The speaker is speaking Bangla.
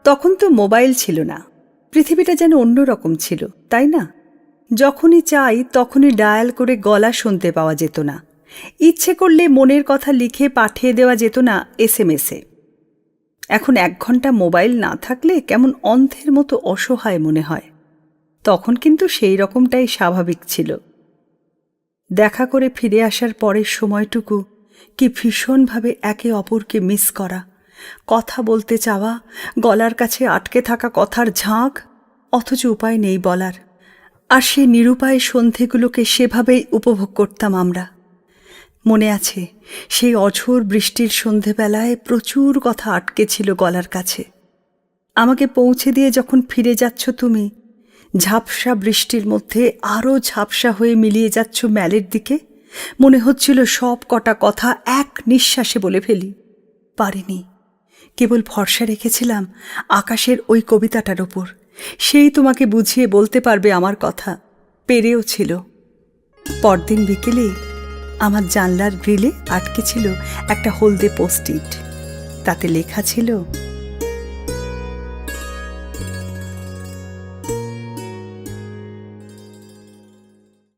তখন তো মোবাইল ছিল না, পৃথিবীটা যেন অন্যরকম ছিল, তাই না? যখনই চাই তখনই ডায়াল করে গলা শুনতে পাওয়া যেত না, ইচ্ছে করলে মনের কথা লিখে পাঠিয়ে দেওয়া যেত না SMS-এ। এখন 1 ঘন্টা মোবাইল না থাকলে কেমন অন্ধের মতো অসহায় মনে হয়। তখন কিন্তু সেই রকমটাই স্বাভাবিক ছিল। দেখা করে ফিরে আসার পরের সময়টুকু কি ভীষণভাবে একে অপরকে মিস করা, কথা বলতে চাওয়া, গলার কাছে আটকে থাকা কথার ঝাঁক, অথচ উপায় নেই বলার। আর সেই নিরুপায় সন্ধেগুলোকে সেভাবেই উপভোগ করতাম আমরা। মনে আছে সেই অঝোর বৃষ্টির সন্ধেবেলায় প্রচুর কথা আটকে ছিল গলার কাছে। আমাকে পৌঁছে দিয়ে যখন ফিরে যাচ্ছ তুমি, ঝাপসা বৃষ্টির মধ্যে আরও ঝাপসা হয়ে মিলিয়ে যাচ্ছ ম্যালের দিকে, মনে হচ্ছিল সব কটা কথা এক নিঃশ্বাসে বলে ফেলি। পারিনি, কেবল ভরসা রেখেছিলাম আকাশের ওই কবিতাটার ওপর। সেই তোমাকে বুঝিয়ে বলতে পারবে আমার কথা, পেরেও ছিল। পরদিন বিকেলে আমার জানলার গ্রিলে আটকে ছিল একটা হলদে পোস্ট-ইট। তাতে লেখা ছিল,